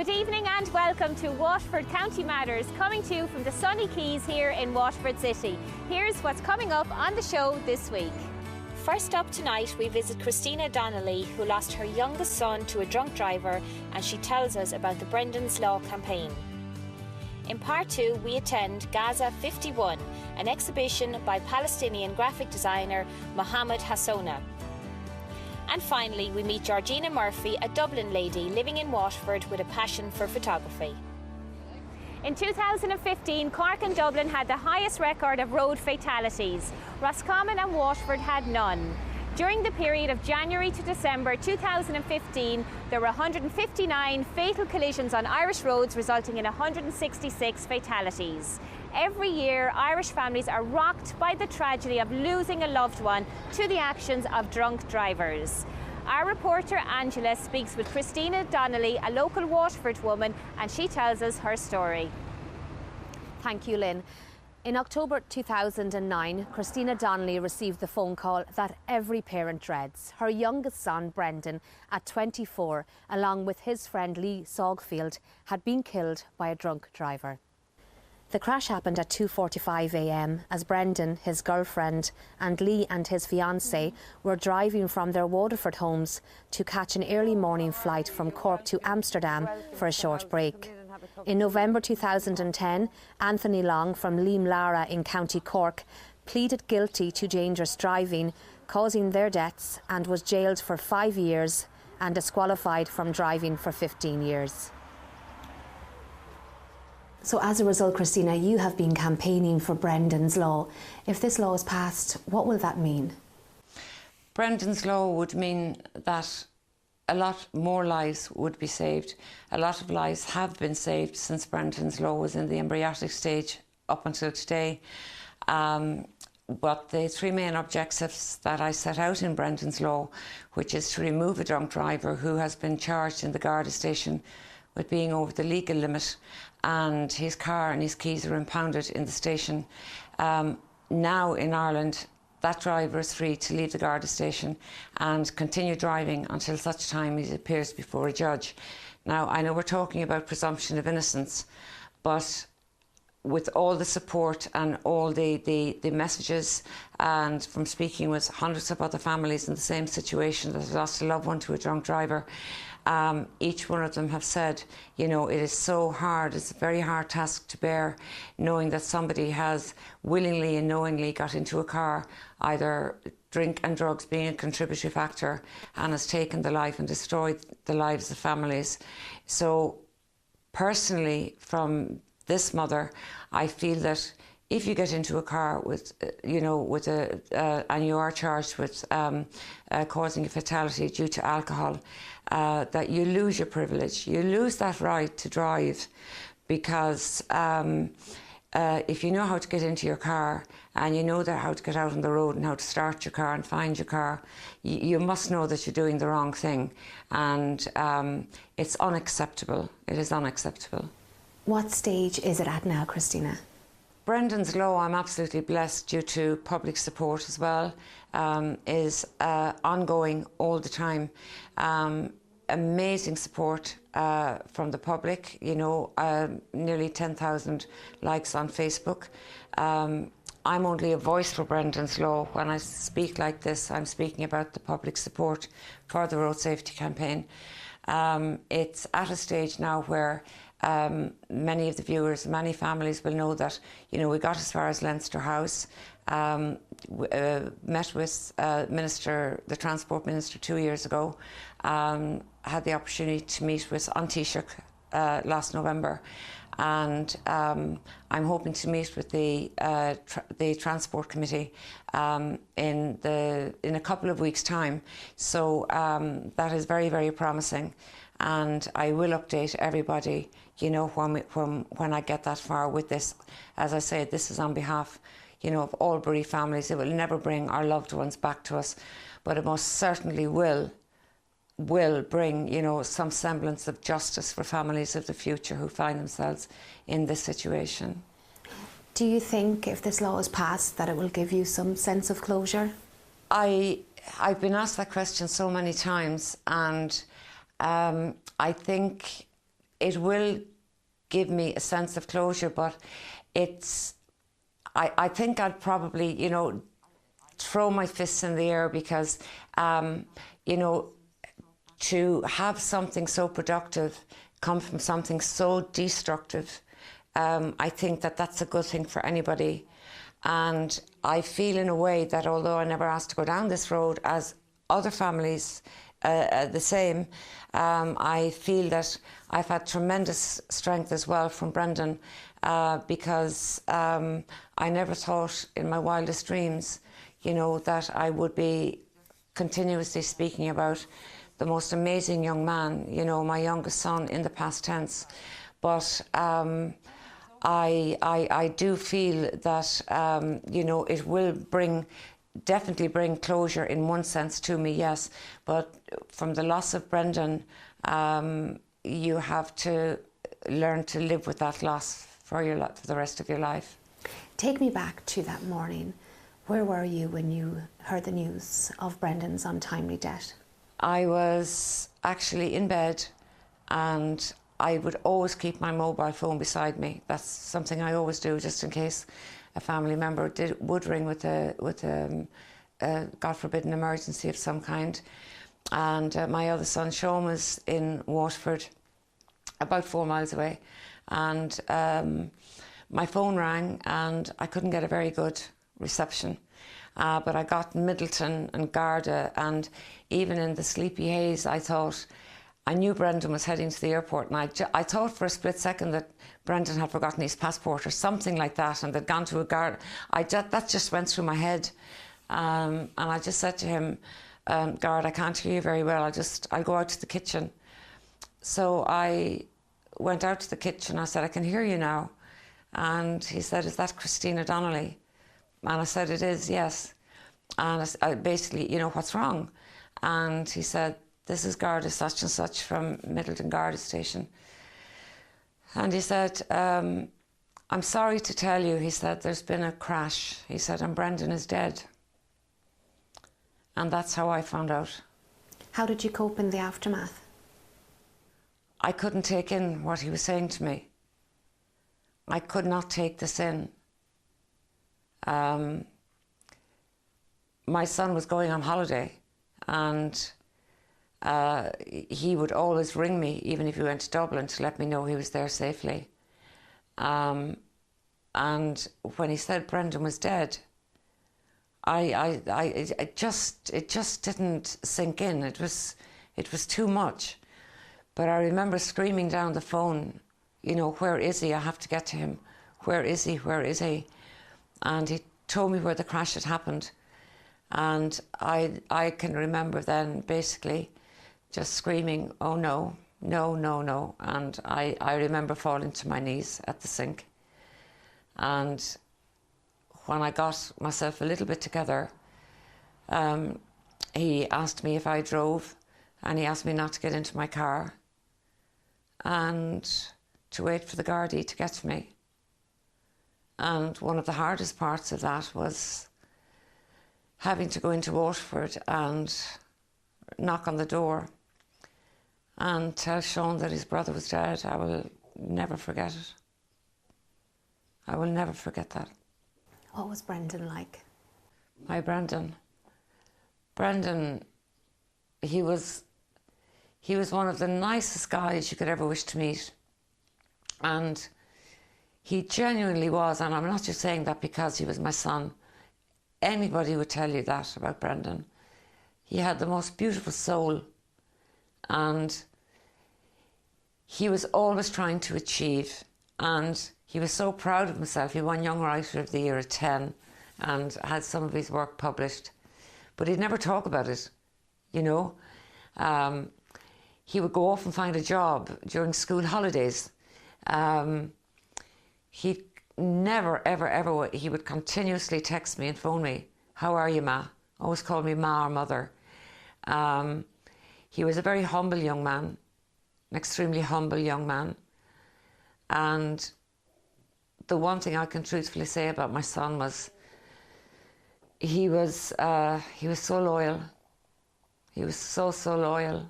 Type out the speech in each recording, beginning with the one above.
Good evening and welcome to Waterford County Matters, coming to you from the sunny quays here in Waterford City. Here's what's coming up on the show this week. First up tonight, we visit Christina Donnelly, who lost her youngest son to a drunk driver, and she tells us about the Brendan's Law campaign. In part 2, we attend Gaza 51, an exhibition by Palestinian graphic designer Mohammed Hassona. And finally, we meet Georgina Murphy, a Dublin lady living in Waterford with a passion for photography. In 2015, Cork and Dublin had the highest record of road fatalities. Roscommon and Waterford had none. During the period of January to December 2015, there were 159 fatal collisions on Irish roads, resulting in 166 fatalities. Every year, Irish families are rocked by the tragedy of losing a loved one to the actions of drunk drivers. Our reporter Angela speaks with Christina Donnelly, a local Waterford woman, and she tells us her story. Thank you, Lynn. In October 2009, Christina Donnelly received the phone call that every parent dreads. Her youngest son, Brendan, at 24, along with his friend Lee Sogfield, had been killed by a drunk driver. The crash happened at 2:45 a.m. as Brendan, his girlfriend, and Lee and his fiancée were driving from their Waterford homes to catch an early morning flight from Cork to Amsterdam for a short break. In November 2010, Anthony Long from Leam Lara in County Cork pleaded guilty to dangerous driving, causing their deaths, and was jailed for 5 years and disqualified from driving for 15 years. So as a result, Christina, you have been campaigning for Brendan's Law. If this law is passed, what will that mean? Brendan's Law would mean that a lot more lives would be saved. A lot of lives have been saved since Brendan's Law was in the embryonic stage up until today. But the three main objectives that I set out in Brendan's Law, which is to remove a drunk driver who has been charged in the Garda station with being over the legal limit, and his car and his keys are impounded in the station. Now in Ireland, that driver is free to leave the Garda station and continue driving until such time he appears before a judge. Now, I know we're talking about presumption of innocence, but with all the support and all the messages, and from speaking with hundreds of other families in the same situation that have lost a loved one to a drunk driver, each one of them have said, you know, it is so hard, it's a very hard task to bear, knowing that somebody has willingly and knowingly got into a car, either drink and drugs being a contributory factor, and has taken the life and destroyed the lives of families. So personally, from this mother, I feel that if you get into a car with, and you are charged with causing a fatality due to alcohol, that you lose your privilege. You lose that right to drive, because if you know how to get into your car and you know how to get out on the road and how to start your car and find your car, you must know that you're doing the wrong thing. And it's unacceptable. It is unacceptable. What stage is it at now, Christina? Brendan's Law, I'm absolutely blessed, due to public support as well, is ongoing all the time. Amazing support from the public, you know, nearly 10,000 likes on Facebook. I'm only a voice for Brendan's Law. When I speak like this, I'm speaking about the public support for the road safety campaign. It's at a stage now where many of the viewers, many families will know that, you know, we got as far as Leinster House, met with the Transport Minister 2 years ago, had the opportunity to meet with An Taoiseach last November, and I'm hoping to meet with the Transport Committee in a couple of weeks' time. So that is very, very promising, and I will update everybody, you know, when I get that far with this. As I said, this is on behalf, you know, of all bereaved families. It will never bring our loved ones back to us, but it most certainly will bring, you know, some semblance of justice for families of the future who find themselves in this situation. Do you think if this law is passed that it will give you some sense of closure? I've been asked that question so many times, and I think it will give me a sense of closure, but I think I'd probably, you know, throw my fists in the air because, you know, to have something so productive come from something so destructive, I think that that's a good thing for anybody. And I feel in a way that although I never asked to go down this road, as other families the same, I feel that I've had tremendous strength as well from Brendan, because I never thought in my wildest dreams, you know, that I would be continuously speaking about the most amazing young man, you know, my youngest son in the past tense. But I do feel that, you know, it will definitely bring closure in one sense to me, yes. But from the loss of Brendan, you have to learn to live with that loss for the rest of your life. Take me back to that morning. Where were you when you heard the news of Brendan's untimely death? I was actually in bed, and I would always keep my mobile phone beside me. That's something I always do, just in case a family member would ring with a God forbid, an emergency of some kind. And my other son, Sean, was in Waterford, about 4 miles away. And my phone rang, and I couldn't get a very good reception. But I got Middleton and Garda, and even in the sleepy haze, I knew Brendan was heading to the airport, and I thought for a split second that Brendan had forgotten his passport or something like that, and they'd gone to a guard. That just went through my head, and I just said to him, "Guard, I can't hear you very well. I'll go out to the kitchen." So I went out to the kitchen. I said, "I can hear you now," and he said, "Is that Christina Donnelly?" And I said, "It is, yes." And I basically, you know, "What's wrong?" And he said, "This is Garda such and such from Middleton Garda Station." And he said, "I'm sorry to tell you," he said, "there's been a crash." He said, "and Brendan is dead." And that's how I found out. How did you cope in the aftermath? I couldn't take in what he was saying to me. I could not take this in. My son was going on holiday, and he would always ring me, even if he went to Dublin, to let me know he was there safely. And when he said Brendan was dead, it just didn't sink in. It was too much. But I remember screaming down the phone, you know, "Where is he? I have to get to him. Where is he? Where is he?" And he told me where the crash had happened. And I can remember then basically just screaming, "Oh no, no, no, no." And I remember falling to my knees at the sink. And when I got myself a little bit together, he asked me if I drove, and he asked me not to get into my car and to wait for the Gardaí to get to me. And one of the hardest parts of that was having to go into Waterford and knock on the door and tell Sean that his brother was dead. I will never forget it. I will never forget that. What was Brendan like? My Brendan. Brendan, he was one of the nicest guys you could ever wish to meet. And he genuinely was, and I'm not just saying that because he was my son. Anybody would tell you that about Brendan. He had the most beautiful soul, and he was always trying to achieve, and he was so proud of himself. He won Young Writer of the Year at 10 and had some of his work published, but he'd never talk about it, you know. He would go off and find a job during school holidays. He never, ever, ever, he would continuously text me and phone me, "How are you, Ma?" Always called me Ma or Mother. He was a very humble young man, an extremely humble young man. And the one thing I can truthfully say about my son was he was so loyal. He was so loyal.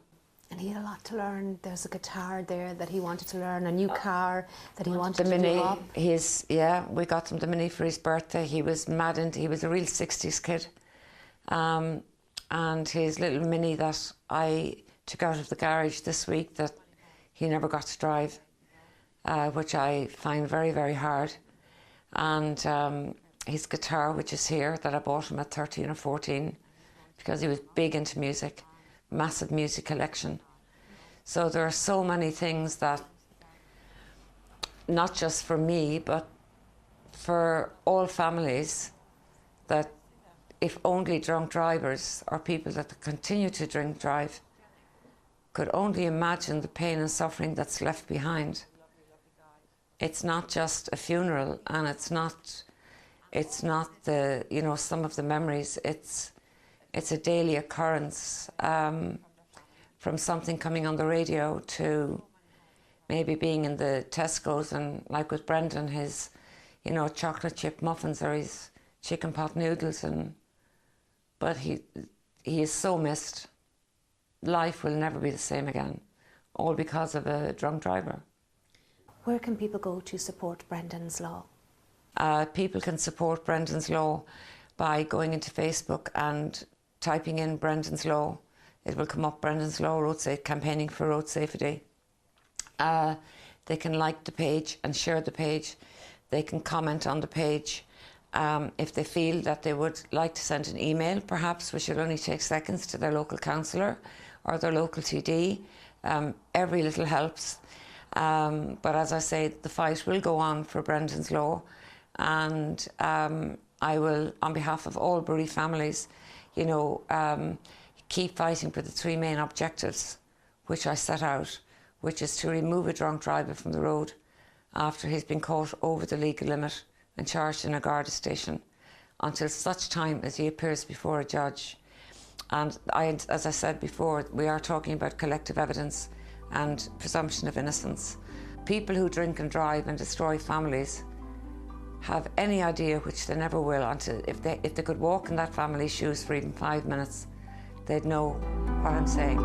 And he had a lot to learn. There's a guitar there that he wanted to learn, a new car that he wanted to Mini. do up. We got him the Mini for his birthday. He was maddened. He was a real 60s kid. And his little Mini that I took out of the garage this week that he never got to drive, which I find very, very hard. And his guitar, which is here, that I bought him at 13 or 14 because he was big into music, massive music collection. So there are so many things that, not just for me, but for all families, that if only drunk drivers or people that continue to drink drive could only imagine the pain and suffering that's left behind. It's not just a funeral, and it's not the, you know, some of the memories. It's a daily occurrence, from something coming on the radio to maybe being in the Tesco's and, like with Brendan, his, you know, chocolate chip muffins or his chicken pot noodles, but he is so missed. Life will never be the same again, all because of a drunk driver. Where can people go to support Brendan's Law? People can support Brendan's Law by going into Facebook and typing in Brendan's Law. It will come up, Brendan's Law, campaigning for road safety. They can like the page and share the page. They can comment on the page. If they feel that they would like to send an email, perhaps, which should only take seconds, to their local councillor or their local TD. Every little helps. But as I say, the fight will go on for Brendan's Law, and I will, on behalf of all bereaved families, you know, keep fighting for the three main objectives which I set out, which is to remove a drunk driver from the road after he's been caught over the legal limit and charged in a Garda station, until such time as he appears before a judge. And as I said before, we are talking about collective evidence and presumption of innocence. People who drink and drive and destroy families have any idea, which they never will, until if they could walk in that family's shoes for even 5 minutes, they'd know what I'm saying.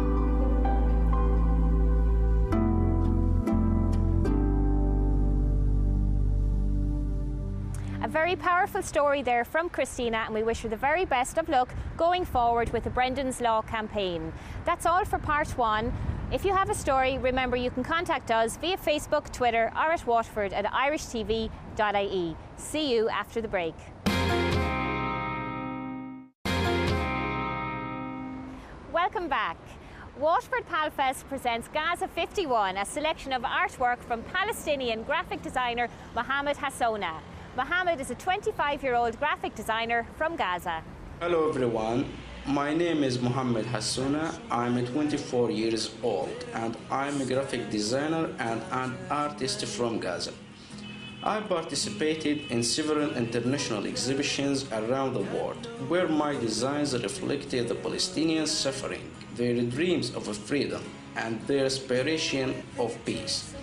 A very powerful story there from Christina, and we wish her the very best of luck going forward with the Brendan's Law campaign. That's all for part one. If you have a story, remember you can contact us via Facebook, Twitter, or at Waterford at irishtv.ie. See you after the break. Welcome back. Waterford Palfest presents Gaza 51, a selection of artwork from Palestinian graphic designer Mohammed Hassona. Mohammed is a 25-year-old graphic designer from Gaza. Hello everyone, my name is Mohammed Hassona. I'm 24 years old and I'm a graphic designer and an artist from Gaza. I participated in several international exhibitions around the world where my designs reflected the Palestinians' suffering, their dreams of freedom and their aspiration of peace.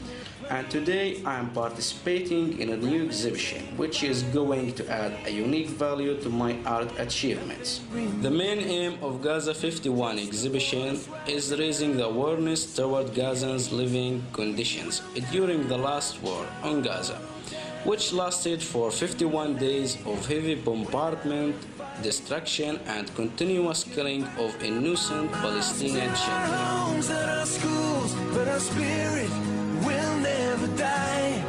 And today I am participating in a new exhibition which is going to add a unique value to my art achievements. The main aim of Gaza 51 exhibition is raising the awareness toward Gazans' living conditions during the last war on Gaza, which lasted for 51 days of heavy bombardment, destruction and continuous killing of innocent Palestinian children. We'll never die.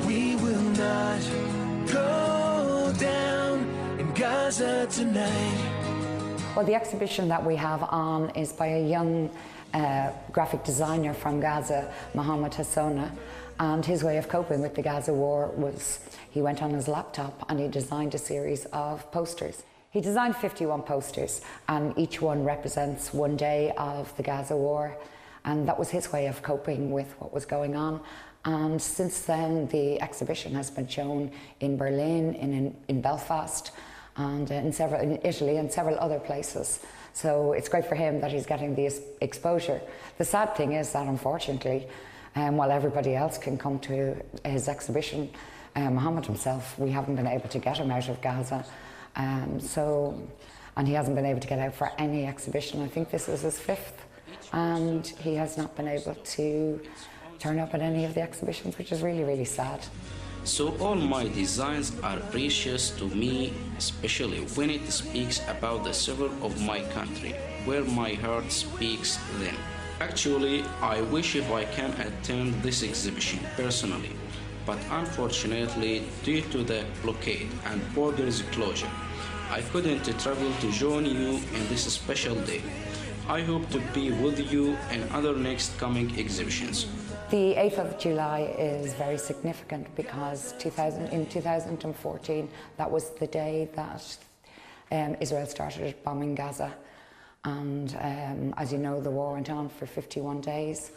We will not go down in Gaza tonight. Well, the exhibition that we have on is by a young graphic designer from Gaza, Mohammed Hassona, and his way of coping with the Gaza war was he went on his laptop and he designed a series of posters. He designed 51 posters, and each one represents one day of the Gaza war. And that was his way of coping with what was going on. And since then, the exhibition has been shown in Berlin, in Belfast, and in Italy and several other places. So it's great for him that he's getting this exposure. The sad thing is that, unfortunately, while everybody else can come to his exhibition, Mohammed himself, we haven't been able to get him out of Gaza. And he hasn't been able to get out for any exhibition. I think this is his fifth and he has not been able to turn up at any of the exhibitions, which is really, really sad. So all my designs are precious to me, especially when it speaks about the soul of my country, where my heart speaks then. Actually, I wish if I can attend this exhibition personally, but unfortunately, due to the blockade and borders closure, I couldn't travel to join you in this special day. I hope to be with you in other next coming exhibitions. The 8th of July is very significant because in 2014, that was the day that Israel started bombing Gaza. And as you know, the war went on for 51 days.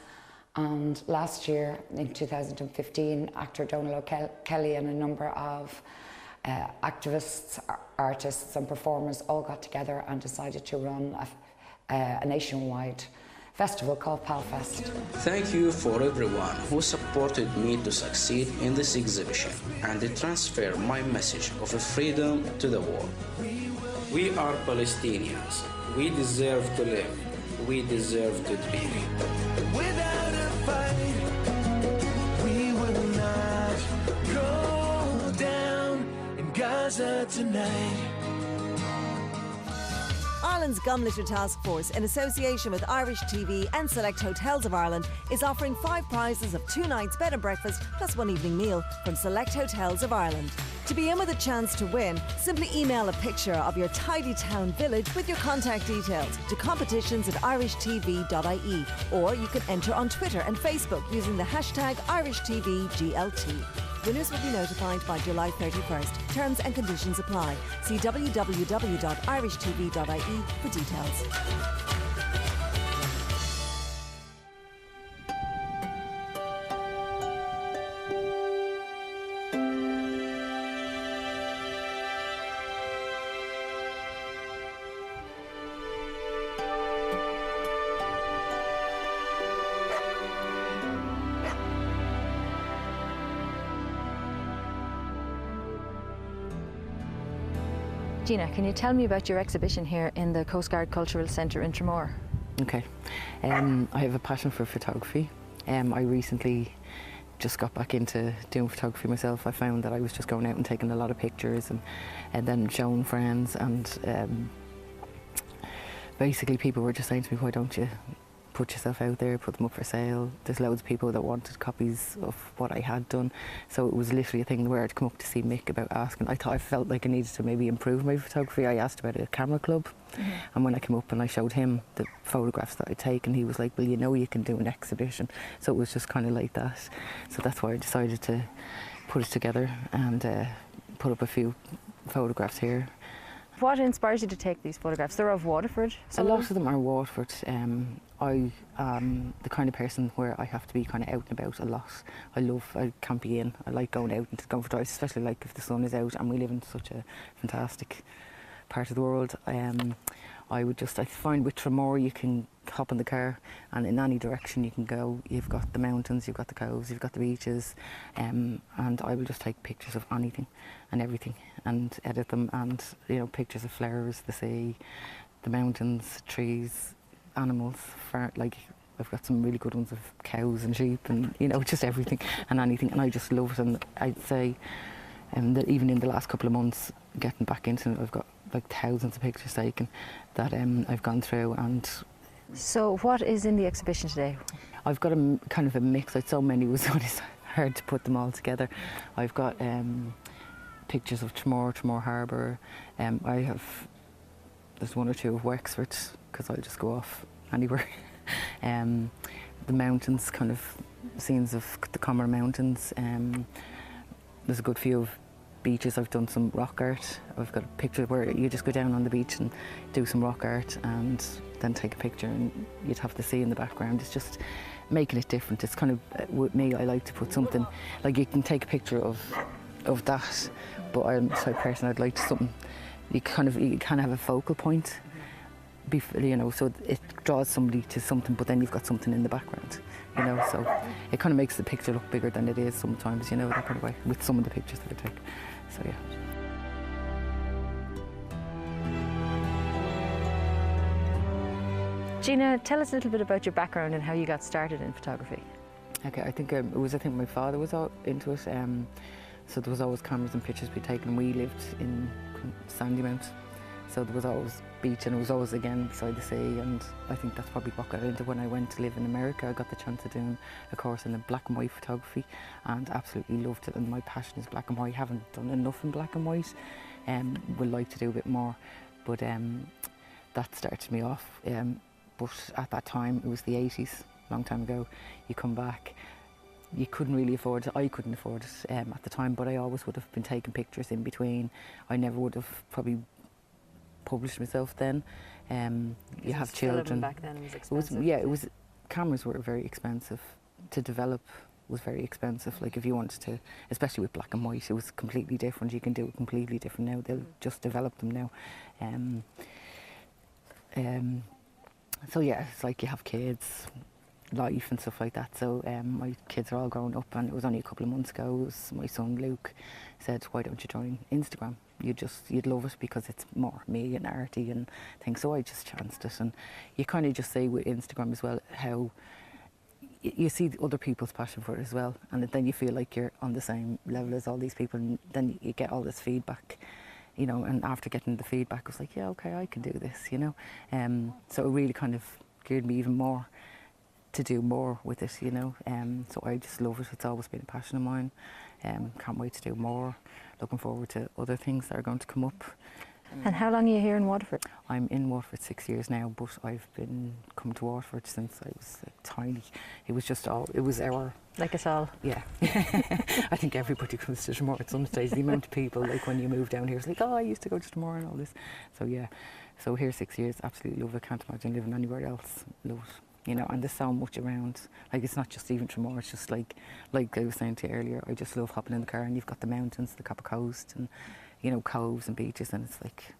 And last year, in 2015, actor Donald O'Kelly and a number of activists, artists and performers all got together and decided to run a nationwide festival called PALFest. Thank you for everyone who supported me to succeed in this exhibition and to transfer my message of freedom to the world. We are Palestinians. We deserve to live. We deserve to dream. Without a fight, we will not go down in Gaza tonight. Ireland's Gum Litter Task Force, in association with Irish TV and Select Hotels of Ireland, is offering 5 prizes of 2 nights bed and breakfast plus 1 evening meal from Select Hotels of Ireland. To be in with a chance to win, simply email a picture of your tidy town village with your contact details to competitions@irishtv.ie, or you can enter on Twitter and Facebook using the hashtag IrishTVGLT. Winners will be notified by July 31st. Terms and conditions apply. See www.irishtv.ie for details. Gina, can you tell me about your exhibition here in the Coast Guard Cultural Centre in Tramore? Okay. I have a passion for photography. I recently just got back into doing photography myself. I found that I was just going out and taking a lot of pictures and then showing friends, and basically people were just saying to me, why don't you put yourself out there, put them up for sale. There's loads of people that wanted copies of what I had done, so it was literally a thing where I'd come up to see Mick about asking. I felt like I needed to maybe improve my photography. I asked about a camera club, and when I came up and I showed him the photographs that I'd taken, he was like, well, you know, you can do an exhibition. So it was just kind of like that. So that's why I decided to put it together and put up a few photographs here. What inspires you to take these photographs? They're of Waterford? A lot of them are Waterford. I am the kind of person where I have to be kind of out and about a lot. I can't be in. I like going out and going for drives, especially like if the sun is out and we live in such a fantastic part of the world. I find with Tramore you can hop in the car and in any direction you can go. You've got the mountains, you've got the coves, you've got the beaches, and I will just take pictures of anything and everything and edit them, and pictures of flowers, the sea, the mountains, trees, animals. Like I've got some really good ones of cows and sheep and just everything and anything, and I just love it. And I'd say that even in the last couple of months getting back into it, I've got like thousands of pictures taken that I've gone through. And so what is in the exhibition today? I've got a kind of a mix. It's so many, it was hard to put them all together. I've got pictures of Tramore Harbour. There's 1 or 2 of Wexford, because I'll just go off anywhere. The mountains, kind of scenes of the Comber Mountains. There's a good few of beaches. I've done some rock art. I've got a picture where you just go down on the beach and do some rock art and then take a picture, and you'd have the sea in the background. It's just making it different. It's kind of, with me, I like to put something, like you can take a picture of that, but I'm the type of person I'd like something, you kind of have a focal point, so it draws somebody to something, but then you've got something in the background, so it kind of makes the picture look bigger than it is sometimes, that kind of way, with some of the pictures that I take. So yeah. Gina, tell us a little bit about your background and how you got started in photography. Okay, I think my father was all into it. So there was always cameras and pictures being taken. We lived in Sandymount, so there was always beach, and it was always again beside the sea. And I think that's probably what got into when I went to live in America. I got the chance of doing a course in black and white photography, and absolutely loved it. And my passion is black and white. I haven't done enough in black and white, would like to do a bit more, but that started me off. But at that time, it was the 80s, a long time ago. You come back, you couldn't really afford it. I couldn't afford it at the time, but I always would have been taking pictures in between. I never would have probably published myself then. You have children. Back then it was expensive. It was. Cameras were very expensive to develop. Was very expensive. Like if you wanted to, especially with black and white, it was completely different. You can do it completely different now. They'll just develop them now. So yeah, it's like you have kids, life and stuff like that. So my kids are all grown up, and it was only a couple of months ago. My son Luke said, "Why don't you join Instagram? You'd love it because it's more me and arty and things." So I just chanced it, and you kind of just say with Instagram as well how you see other people's passion for it as well, and then you feel like you're on the same level as all these people, and then you get all this feedback. You know, and after getting the feedback, I was like, yeah, okay, I can do this, you know. So it really kind of geared me even more to do more with it, you know. So I just love it. It's always been a passion of mine. Can't wait to do more. Looking forward to other things that are going to come up. And how long are you here in Waterford? I'm in Waterford 6 years now, but I've been coming to Waterford since I was tiny. It was just it was our... Like us all. Yeah. I think everybody comes to Dromore at some stage. The amount of people, like when you move down here, it's like, oh, I used to go to Dromore and all this. So yeah, so here 6 years, absolutely love it. Can't imagine living anywhere else. Love it. You know, and there's so much around. Like it's not just even Dromore, it's just like I was saying to you earlier, I just love hopping in the car and you've got the mountains, the Copper Coast, and you know, coves and beaches, and it's like,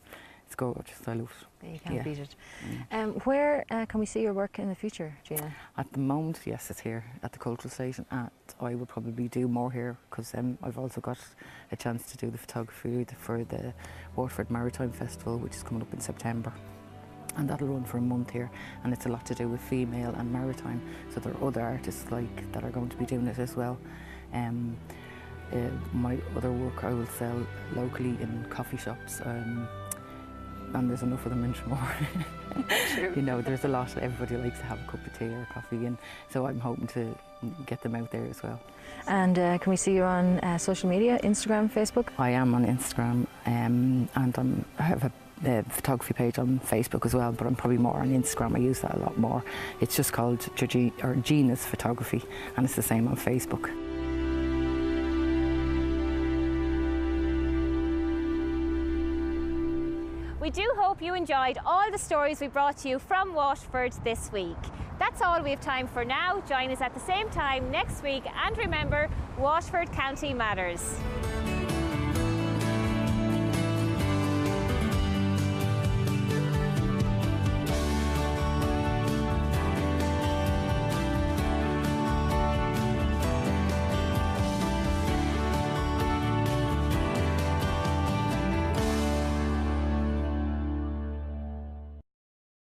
it's gorgeous. I love it. You can't beat it. Where can we see your work in the future, Gina? At the moment, yes, it's here at the Cultural Station, and I will probably do more here because I've also got a chance to do the photography for the Waterford Maritime Festival, which is coming up in September. And that'll run for a month here, and it's a lot to do with female and maritime. So there are other artists like that are going to be doing it as well. My other work I will sell locally in coffee shops, and there's enough of them in Dromore. You know, there's a lot. Everybody likes to have a cup of tea or coffee, and so I'm hoping to get them out there as well. And can we see you on social media, Instagram, Facebook? I am on Instagram, and I have a photography page on Facebook as well, but I'm probably more on Instagram. I use that a lot more. It's just called Gina's Photography, and it's the same on Facebook. We do hope you enjoyed all the stories we brought to you from Waterford this week. That's all we have time for now. Join us at the same time next week, and remember, Waterford County matters.